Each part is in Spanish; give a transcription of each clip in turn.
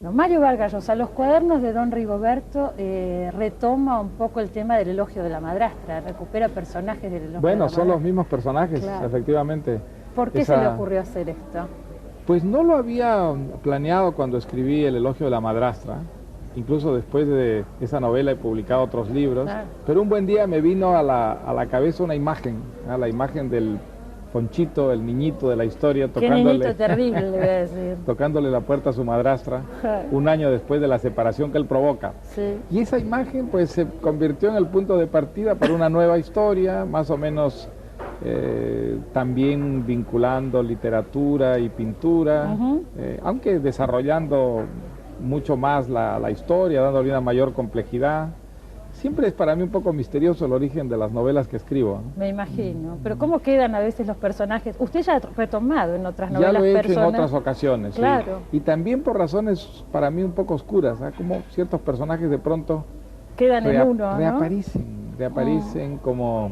No, Mario Vargas Llosa, los cuadernos de Don Rigoberto retoma un poco el tema del elogio de la madrastra, recupera personajes del elogio de la Bueno, madrastra. son los mismos personajes, Claro. efectivamente. ¿Por qué se le ocurrió hacer esto? Pues no lo había planeado cuando escribí El elogio de la madrastra. Incluso después de esa novela he publicado otros libros. Claro. Pero un buen día me vino a la cabeza una imagen, la imagen del Ponchito, el niñito de la historia, Qué niñito terrible, le voy a decir. tocándole la puerta a su madrastra, un año después de la separación que él provoca. Sí. Y esa imagen pues se convirtió en el punto de partida para una nueva historia, más o menos también vinculando literatura y pintura, aunque desarrollando mucho más la historia, dándole una mayor complejidad. Siempre es para mí un poco misterioso el origen de las novelas que escribo, ¿no? Me imagino. Pero ¿cómo quedan a veces los personajes? Usted ya ha retomado en otras Ya novelas lo he hecho personas. en otras ocasiones, Claro. sí. Y también por razones para mí un poco oscuras, ¿ah? Como ciertos personajes de pronto Quedan en uno, ¿no? reaparecen como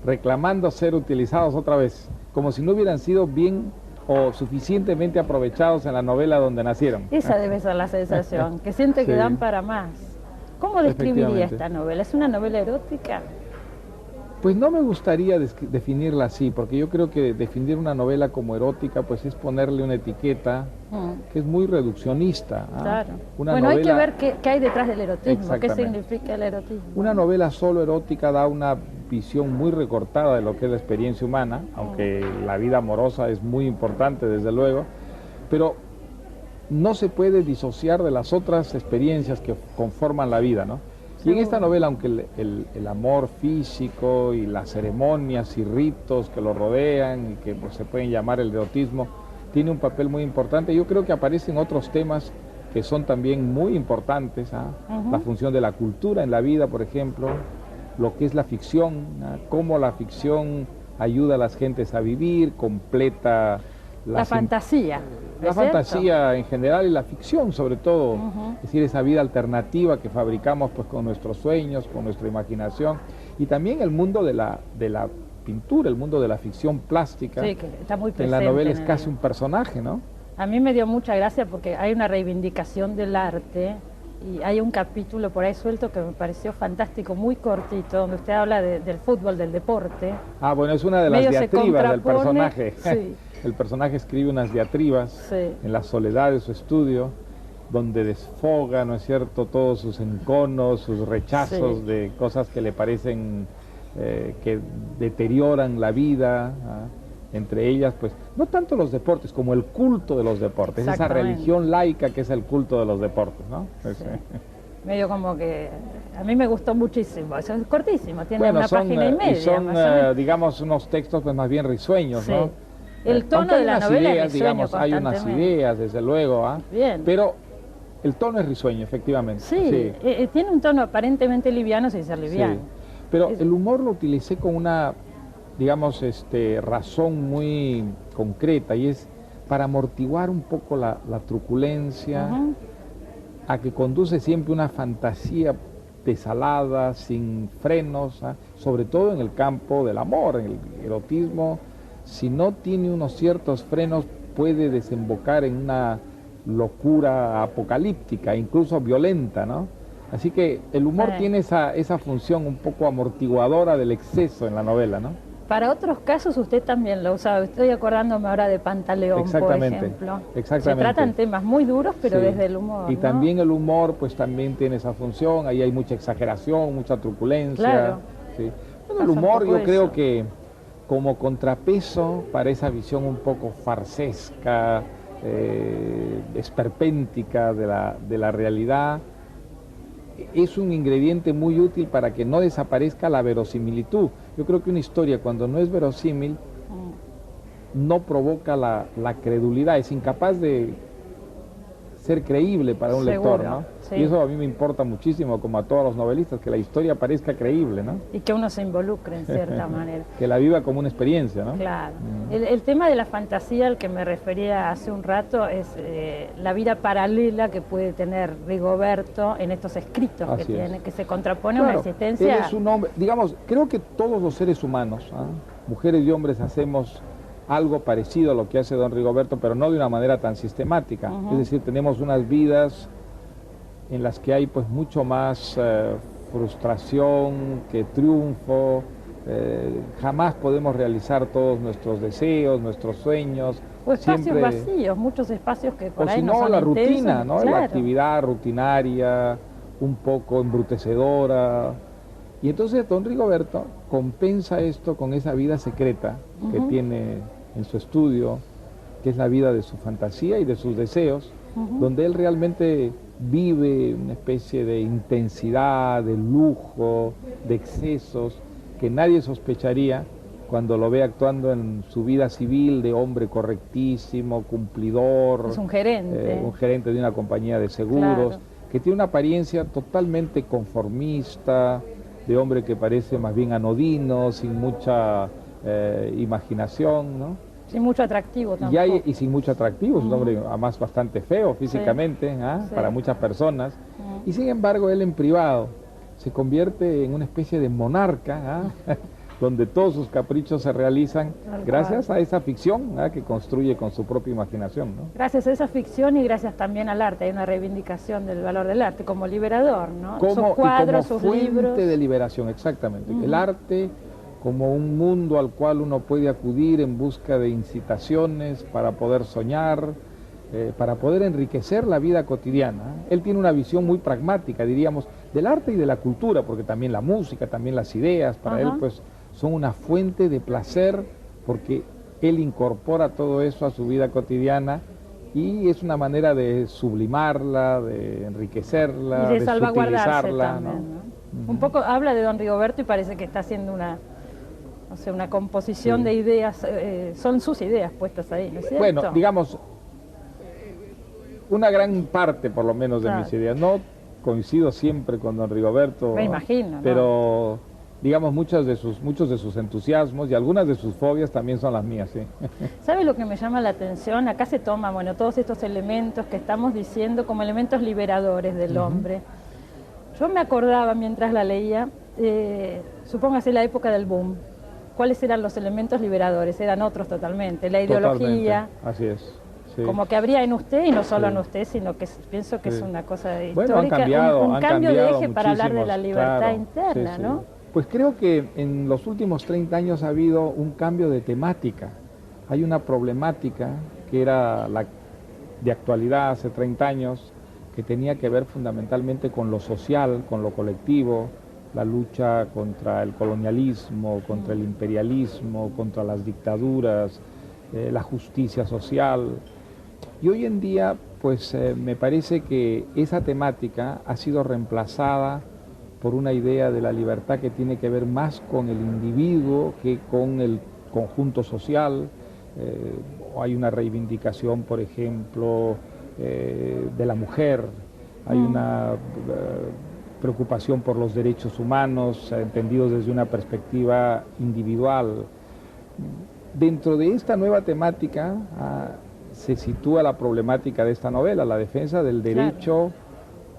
reclamando ser utilizados otra vez, como si no hubieran sido bien o suficientemente aprovechados en la novela donde nacieron. Esa debe ser la sensación, que siente que Sí. dan para más. ¿Cómo describiría Efectivamente. esta novela? ¿Es una novela erótica? Pues no me gustaría definirla así, porque yo creo que definir una novela como erótica pues es ponerle una etiqueta que es muy reduccionista. ¿Ah? Claro. Una Bueno, hay que novela, ver qué hay detrás del erotismo, qué Exactamente. significa el erotismo. Una novela solo erótica da una visión muy recortada de lo que es la experiencia humana, aunque la vida amorosa es muy importante desde luego, pero no se puede disociar de las otras experiencias que conforman la vida, ¿no? Y en esta novela, aunque el amor físico y las ceremonias y ritos que lo rodean y que pues, se pueden llamar el erotismo, tiene un papel muy importante, yo creo que aparecen otros temas que son también muy importantes, ¿ah? La función de la cultura en la vida, por ejemplo, lo que es la ficción, ¿ah? Cómo la ficción ayuda a las gentes a vivir, completa La fantasía. la ¿es cierto? fantasía en general y la ficción sobre todo, es decir, esa vida alternativa que fabricamos pues con nuestros sueños, con nuestra imaginación, y también el mundo de la pintura, el mundo de la ficción plástica, Sí, que está muy que en la presente novela en es el casi libro. un personaje, ¿no? A mí me dio mucha gracia porque hay una reivindicación del arte y hay un capítulo por ahí suelto que me pareció fantástico, muy cortito, donde usted habla del fútbol, del deporte. Ah, bueno, es una de las Medio se diatribas del contrapone, personaje. sí. El personaje escribe unas diatribas Sí. en la soledad de su estudio, donde desfoga, ¿no es cierto?, todos sus enconos, sus rechazos Sí. de cosas que le parecen que deterioran la vida, ¿ah? Entre ellas, pues, no tanto los deportes, como el culto de los deportes, esa Exactamente. religión laica que es el culto de los deportes, ¿no? Sí. Medio como que a mí me gustó muchísimo, eso es cortísimo, tiene Bueno, una página y media. son, más o menos. digamos, unos textos pues, más bien risueños, Sí. ¿no? El tono Aunque de hay la unas novela es ideas, risueño digamos, hay unas constantemente. ideas, desde luego, ¿ah? Bien. Pero el tono es risueño, efectivamente. Sí, tiene un tono aparentemente liviano sin ser liviano. Sí. Pero Es- el humor lo utilicé con una, digamos, razón muy concreta, y es para amortiguar un poco la truculencia, Ujú. a que conduce siempre una fantasía desalada, sin frenos, ¿ah? Sobre todo en el campo del amor, en el erotismo. Si no tiene unos ciertos frenos, puede desembocar en una locura apocalíptica, incluso violenta, ¿no? Así que el humor Sí. tiene esa función un poco amortiguadora del exceso en la novela, ¿no? Para otros casos usted también lo usaba. Estoy acordándome ahora de Pantaleón, por Exactamente, ejemplo. exactamente. Se tratan temas muy duros, pero Sí. desde el humor. Y ¿no? también el humor, pues también tiene esa función, ahí hay mucha exageración, mucha truculencia. Claro. Sí. Bueno, Pasa el un humor poco yo creo eso. que como contrapeso para esa visión un poco farsesca, esperpéntica de la realidad, es un ingrediente muy útil para que no desaparezca la verosimilitud. Yo creo que una historia cuando no es verosímil no provoca la credulidad, es incapaz de ser creíble para un Seguro, lector, ¿no? sí. Y eso a mí me importa muchísimo, como a todos los novelistas, que la historia parezca creíble, ¿no? Y que uno se involucre en cierta manera. Que la viva como una experiencia, ¿no? Claro. El tema de la fantasía al que me refería hace un rato es la vida paralela que puede tener Rigoberto en estos escritos que Así es. tiene, que se contrapone a una Claro, existencia. él es un hombre, digamos, creo que todos los seres humanos, ¿ah? Mujeres y hombres, hacemos algo parecido a lo que hace don Rigoberto, pero no de una manera tan sistemática. Es decir, tenemos unas vidas en las que hay pues mucho más frustración que triunfo. Jamás podemos realizar todos nuestros deseos, nuestros sueños. O espacios vacíos, muchos espacios que por o ahí si no son la intensos, rutina, ¿no? Claro. La actividad rutinaria, un poco embrutecedora. Y entonces don Rigoberto compensa esto con esa vida secreta que tiene en su estudio, que es la vida de su fantasía y de sus deseos, donde él realmente vive una especie de intensidad, de lujo, de excesos, que nadie sospecharía cuando lo ve actuando en su vida civil de hombre correctísimo, cumplidor. Es un gerente. Un gerente de una compañía de seguros, que tiene una apariencia totalmente conformista, de hombre que parece más bien anodino, sin mucha imaginación, ¿no? Sin mucho atractivo tampoco. Y sin mucho atractivo, es un hombre además bastante feo físicamente, para muchas personas. Y sin embargo él en privado se convierte en una especie de monarca, donde todos sus caprichos se realizan gracias a esa ficción que construye con su propia imaginación, ¿no? Gracias a esa ficción y gracias también al arte. Hay una reivindicación del valor del arte como liberador, ¿no? Sus cuadros, sus libros. Como fuente de liberación, exactamente. El arte como un mundo al cual uno puede acudir en busca de incitaciones para poder soñar, para poder enriquecer la vida cotidiana. Él tiene una visión muy pragmática, diríamos, del arte y de la cultura, porque también la música, también las ideas, para él pues son una fuente de placer, porque él incorpora todo eso a su vida cotidiana y es una manera de sublimarla, de enriquecerla, y de salvaguardarse también, ¿no? Un poco habla de don Rigoberto y parece que está haciendo una composición de ideas, son sus ideas puestas ahí, ¿no es cierto? Bueno, digamos, una gran parte por lo menos de mis ideas, no coincido siempre con don Rigoberto, me imagino, pero digamos muchos de sus entusiasmos y algunas de sus fobias también son las mías, sí. ¿Sabe lo que me llama la atención? Acá se toman, bueno, todos estos elementos que estamos diciendo como elementos liberadores del hombre. Yo me acordaba mientras la leía, supóngase la época del boom, ¿cuáles eran los elementos liberadores? Eran otros totalmente, la ideología. Totalmente. Así es. Sí. Como que habría en usted, y no solo en usted, sino que pienso que es una cosa histórica, han cambiado, un cambio de eje para hablar de la libertad interna, sí, ¿no? Pues creo que en los últimos 30 años ha habido un cambio de temática. Hay una problemática que era la de actualidad hace 30 años, que tenía que ver fundamentalmente con lo social, con lo colectivo, la lucha contra el colonialismo, contra el imperialismo, contra las dictaduras, la justicia social. Y hoy en día, pues me parece que esa temática ha sido reemplazada por una idea de la libertad que tiene que ver más con el individuo que con el conjunto social. Hay una reivindicación, por ejemplo, de la mujer, hay una preocupación por los derechos humanos entendidos desde una perspectiva individual. Dentro de esta nueva temática se sitúa la problemática de esta novela, la defensa del derecho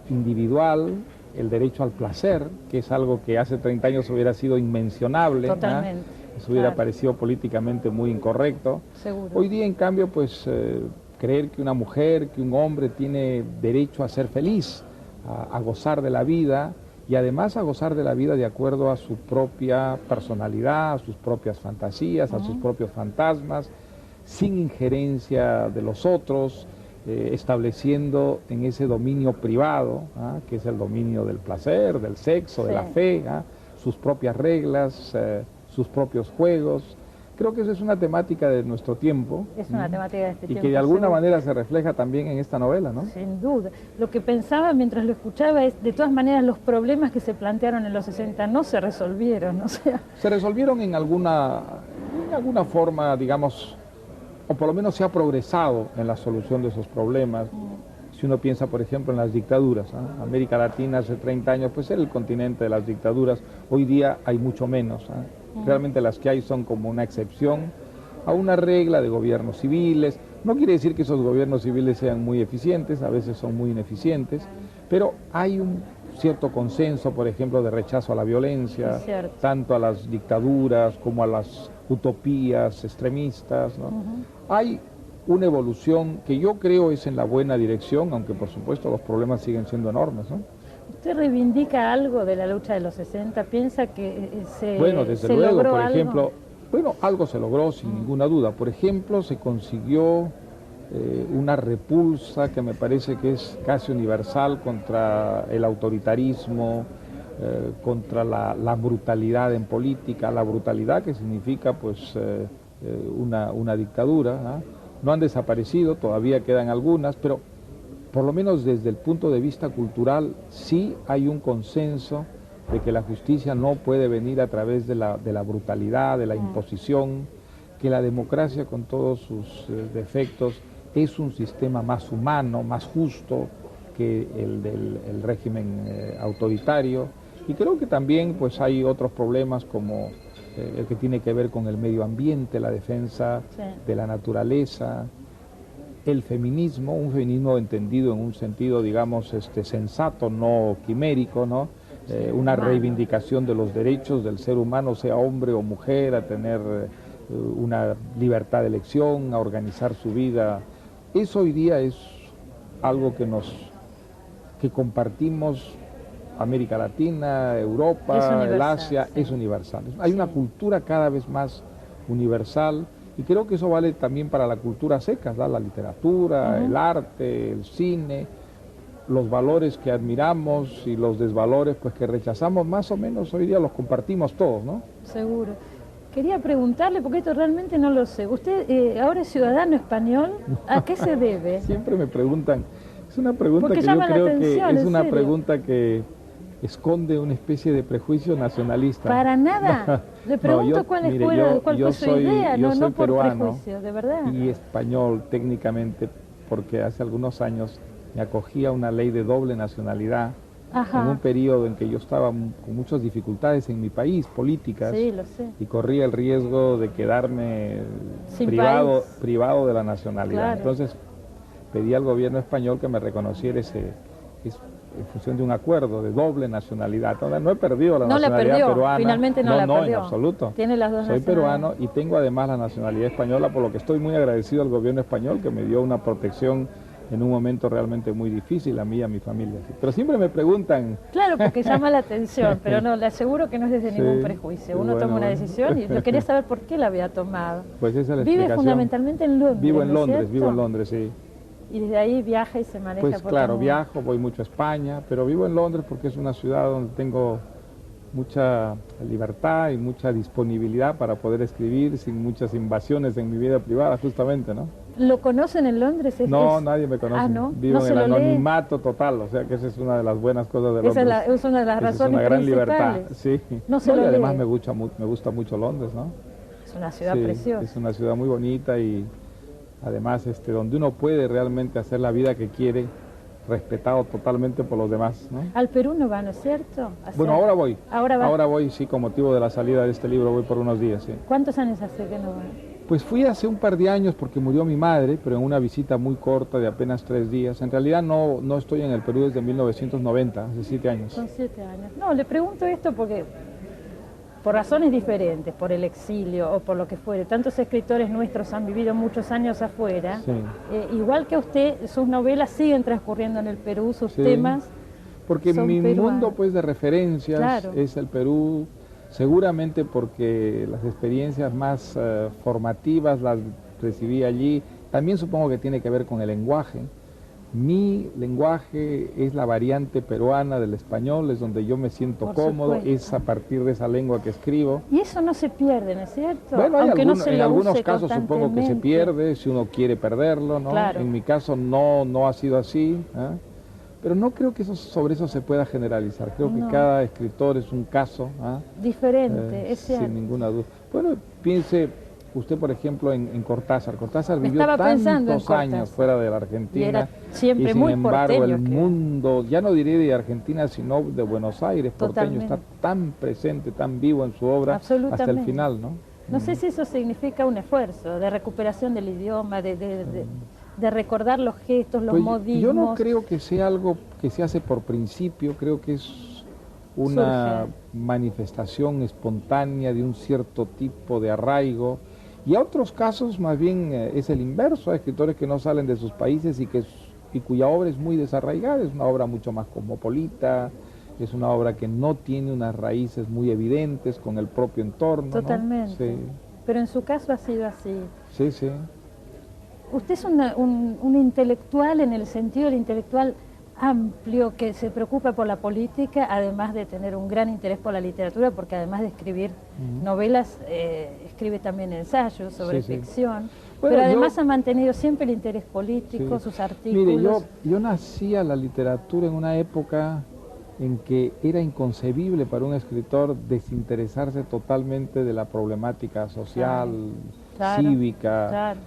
individual, el derecho al placer, que es algo que hace 30 años hubiera sido inmencionable. Totalmente. Eso hubiera parecido políticamente muy incorrecto. Seguro. Hoy día, en cambio, pues creer que una mujer, que un hombre tiene derecho a ser feliz, a gozar de la vida, y además a gozar de la vida de acuerdo a su propia personalidad, a sus propias fantasías, a sus propios fantasmas, sin injerencia de los otros, estableciendo en ese dominio privado, que es el dominio del placer, del sexo, de la fe, sus propias reglas, sus propios juegos. Creo que eso es una temática de nuestro tiempo. Es una temática de este tiempo. Y que de alguna manera se refleja también en esta novela, ¿no? Sin duda. Lo que pensaba mientras lo escuchaba es, de todas maneras, los problemas que se plantearon en los 60 no se resolvieron, o sea... Se resolvieron en alguna forma, digamos, o por lo menos se ha progresado en la solución de esos problemas. Si uno piensa, por ejemplo, en las dictaduras, América Latina hace 30 años pues era el continente de las dictaduras, hoy día hay mucho menos. Realmente las que hay son como una excepción a una regla de gobiernos civiles. No quiere decir que esos gobiernos civiles sean muy eficientes, a veces son muy ineficientes, pero hay un cierto consenso, por ejemplo, de rechazo a la violencia, tanto a las dictaduras como a las utopías extremistas, ¿no? Hay una evolución que yo creo es en la buena dirección, aunque por supuesto los problemas siguen siendo enormes, ¿no? ¿Usted reivindica algo de la lucha de los 60? ¿Piensa que Bueno, desde se luego, logró por algo? ejemplo, bueno, algo se logró sin ninguna duda. Por ejemplo, se consiguió una repulsa que me parece que es casi universal contra el autoritarismo, contra la brutalidad en política, la brutalidad que significa pues una dictadura, ¿no? No han desaparecido, todavía quedan algunas, pero por lo menos desde el punto de vista cultural sí hay un consenso de que la justicia no puede venir a través de la brutalidad, de la imposición, que la democracia con todos sus defectos es un sistema más humano, más justo que el del régimen autoritario. Y creo que también pues hay otros problemas como el que tiene que ver con el medio ambiente, la defensa de la naturaleza, el feminismo, un feminismo entendido en un sentido, digamos, sensato, no quimérico, ¿no? Una reivindicación de los derechos del ser humano, sea hombre o mujer, a tener una libertad de elección, a organizar su vida. Eso hoy día es algo que compartimos América Latina, Europa, el Asia, es universal. Hay una cultura cada vez más universal y creo que eso vale también para la cultura seca, ¿no? La literatura, el arte, el cine, los valores que admiramos y los desvalores pues que rechazamos, más o menos hoy día los compartimos todos, ¿no? Seguro. Quería preguntarle, porque esto realmente no lo sé. ¿Usted ahora es ciudadano español? ¿A qué se debe? Siempre me preguntan. Es una pregunta Porque que yo creo atención, que es una serio. Pregunta que esconde una especie de prejuicio nacionalista. Para nada. Le pregunto No, cuál mire, fue su idea, yo no, soy no por peruano prejuicio, de verdad. y español técnicamente, porque hace algunos años me acogí a una ley de doble nacionalidad. En un periodo en que yo estaba con muchas dificultades en mi país, políticas, sí, lo sé, y corría el riesgo de quedarme sin privado de la nacionalidad. Claro. Entonces pedí al gobierno español que me reconociera en función de un acuerdo de doble nacionalidad. Entonces, no he perdido la nacionalidad peruana. Finalmente no la perdió. No, en absoluto. Tiene las dos Soy nacionalidades. peruano y tengo además la nacionalidad española, por lo que estoy muy agradecido al gobierno español que me dio una protección en un momento realmente muy difícil a mí y a mi familia. Pero siempre me preguntan... Claro, porque llama la atención, pero no, le aseguro que no es desde ningún prejuicio. Uno toma una decisión y yo quería saber por qué la había tomado. Pues esa es la explicación. Vive fundamentalmente en Londres, Vivo en Londres, ¿cierto? vivo en Londres, sí. Y desde ahí viaja y se maneja pues por claro, todo. Viajo, voy mucho a España, pero vivo en Londres porque es una ciudad donde tengo mucha libertad y mucha disponibilidad para poder escribir sin muchas invasiones en mi vida privada, justamente, ¿no? ¿Lo conocen en Londres? No, nadie me conoce. ¿no? Vivo ¿No en el anonimato total, o sea que esa es una de las buenas cosas de Londres. Esa es una de las razones es una gran principales. libertad, sí. No se lo y además lee. me gusta mucho Londres, ¿no? Es una ciudad preciosa. Es una ciudad muy bonita y además donde uno puede realmente hacer la vida que quiere, respetado totalmente por los demás, ¿no? Al Perú no va, ¿no es cierto? Bueno, ahora voy. Ahora voy, sí, con motivo de la salida de este libro, voy por unos días, sí. ¿Cuántos años hace que no va? Pues fui hace un par de años porque murió mi madre, pero en una visita muy corta de apenas 3 días. En realidad no estoy en el Perú desde 1990, hace 7 años. Son 7 años. No, le pregunto esto porque por razones diferentes, por el exilio o por lo que fuere, tantos escritores nuestros han vivido muchos años afuera, igual que usted, sus novelas siguen transcurriendo en el Perú, sus temas porque son mi peruanos. mundo pues de referencias es el Perú, seguramente porque las experiencias más formativas las recibí allí, también supongo que tiene que ver con el lenguaje. Mi lenguaje es la variante peruana del español, es donde yo me siento cómodo, es a partir de esa lengua que escribo. Y eso no se pierde, ¿no es cierto? Bueno, en algunos casos supongo que se constantemente. pierde, si uno quiere perderlo, ¿no? Claro. En mi caso no ha sido así, ¿eh? Pero no creo que sobre eso se pueda generalizar. Creo que cada escritor es un caso, ¿eh? Diferente, es cierto. Sin ninguna duda. Bueno, piense usted, por ejemplo, en Cortázar. Cortázar vivió tantos años fuera de la Argentina. Y era siempre sin muy embargo, porteño, el mundo, ya no diré de Argentina, sino de Buenos Aires, porteño, está tan presente, tan vivo en su obra hasta el final, ¿no? No sé si eso significa un esfuerzo de recuperación del idioma, de recordar los gestos, los modismos. Yo no creo que sea algo que se hace por principio, creo que es una surge. manifestación espontánea de un cierto tipo de arraigo, y a otros casos más bien es el inverso, hay escritores que no salen de sus países y cuya obra es muy desarraigada, es una obra mucho más cosmopolita, es una obra que no tiene unas raíces muy evidentes con el propio entorno. Totalmente. ¿No? Sí. Pero en su caso ha sido así. Sí, sí. Usted es un intelectual en el sentido del intelectual amplio que se preocupa por la política, además de tener un gran interés por la literatura, porque además de escribir novelas, escribe también ensayos sobre ficción, bueno, pero además ha mantenido siempre el interés político, sus artículos. Mire, yo nací a la literatura en una época en que era inconcebible para un escritor desinteresarse totalmente de la problemática social, cívica. Claro.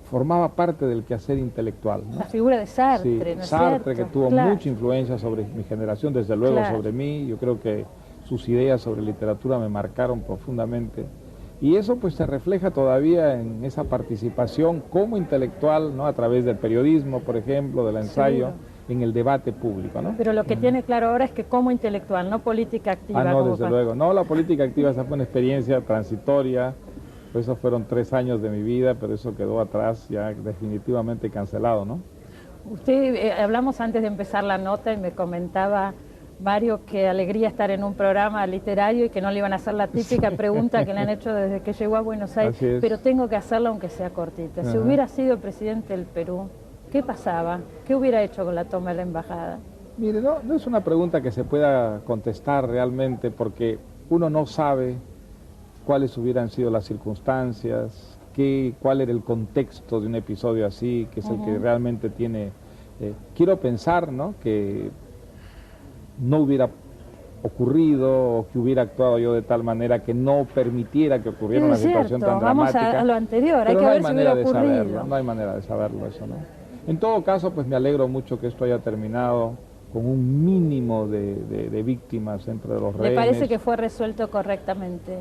Formaba parte del quehacer intelectual, ¿no? La figura de Sartre, sí, ¿no es Sartre, cierto? que tuvo mucha influencia sobre mi generación, desde luego sobre mí. Yo creo que sus ideas sobre literatura me marcaron profundamente. Y eso pues se refleja todavía en esa participación como intelectual, ¿no? A través del periodismo, por ejemplo, del ensayo, en el debate público, ¿no? Pero lo que tiene claro ahora es que como intelectual, no política activa. No, desde luego. No, la política activa esa fue una experiencia transitoria. Esos fueron 3 años de mi vida, pero eso quedó atrás, ya definitivamente cancelado, ¿no? Usted, hablamos antes de empezar la nota y me comentaba, Mario, que alegría estar en un programa literario y que no le iban a hacer la típica pregunta que le han hecho desde que llegó a Buenos Aires, pero tengo que hacerla aunque sea cortita. Si hubiera sido presidente del Perú, ¿qué pasaba? ¿Qué hubiera hecho con la toma de la embajada? Mire, no es una pregunta que se pueda contestar realmente, porque uno no sabe cuáles hubieran sido las circunstancias, cuál era el contexto de un episodio así, que es el que realmente tiene... quiero pensar, ¿no?, que no hubiera ocurrido o que hubiera actuado yo de tal manera que no permitiera que ocurriera una situación tan dramática. Vamos a lo anterior, hay que ver si hubiera ocurrido. No hay manera de saberlo eso, ¿no? En todo caso, pues me alegro mucho que esto haya terminado con un mínimo de víctimas entre los rehenes. ¿Le parece que fue resuelto correctamente?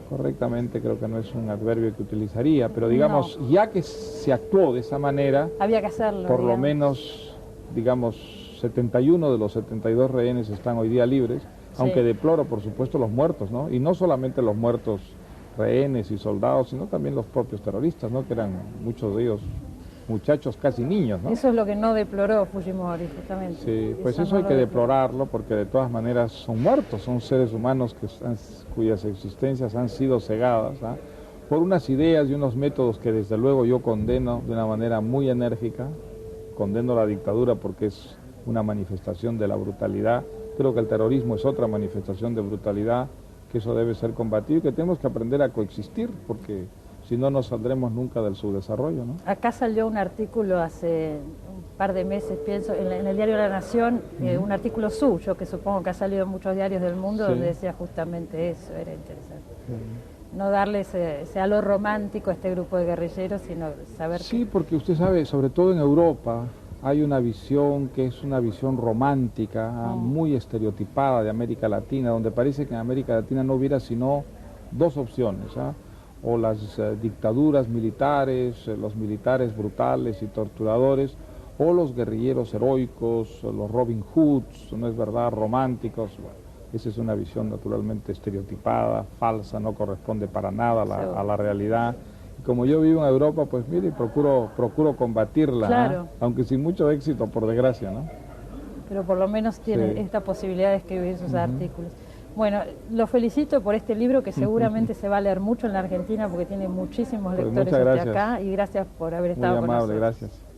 Correctamente creo que no es un adverbio que utilizaría, pero digamos, ya que se actuó de esa manera, había que hacerlo. Por lo menos, digamos, 71 de los 72 rehenes están hoy día libres, aunque deploro, por supuesto, los muertos, ¿no? Y no solamente los muertos rehenes y soldados, sino también los propios terroristas, ¿no?, que eran muchos de ellos muchachos casi niños, ¿no? Eso es lo que no deploró Fujimori, justamente. Sí, pues eso hay que deplorarlo, porque de todas maneras son muertos, son seres humanos cuyas existencias han sido cegadas, ¿ah?, por unas ideas y unos métodos que desde luego yo condeno de una manera muy enérgica. Condeno la dictadura porque es una manifestación de la brutalidad. Creo que el terrorismo es otra manifestación de brutalidad, que eso debe ser combatido y que tenemos que aprender a coexistir, porque si no, no saldremos nunca del subdesarrollo, ¿no? Acá salió un artículo hace un par de meses, pienso, en el diario La Nación, un artículo suyo, que supongo que ha salido en muchos diarios del mundo, donde decía justamente eso, era interesante. No darle ese halo romántico a este grupo de guerrilleros, sino saber... Sí, porque usted sabe, sobre todo en Europa, hay una visión que es una visión romántica, muy estereotipada de América Latina, donde parece que en América Latina no hubiera sino 2 opciones, o las dictaduras militares, los militares brutales y torturadores, o los guerrilleros heroicos, los Robin Hoods, no es verdad, románticos. Bueno, esa es una visión naturalmente estereotipada, falsa, no corresponde para nada a la realidad. Y como yo vivo en Europa, pues mire, procuro combatirla, aunque sin mucho éxito, por desgracia, ¿no? Pero por lo menos tiene esta posibilidad de escribir sus artículos. Bueno, lo felicito por este libro que seguramente se va a leer mucho en la Argentina porque tiene muchísimos lectores acá, y gracias por haber estado con nosotros. Muy amable, gracias.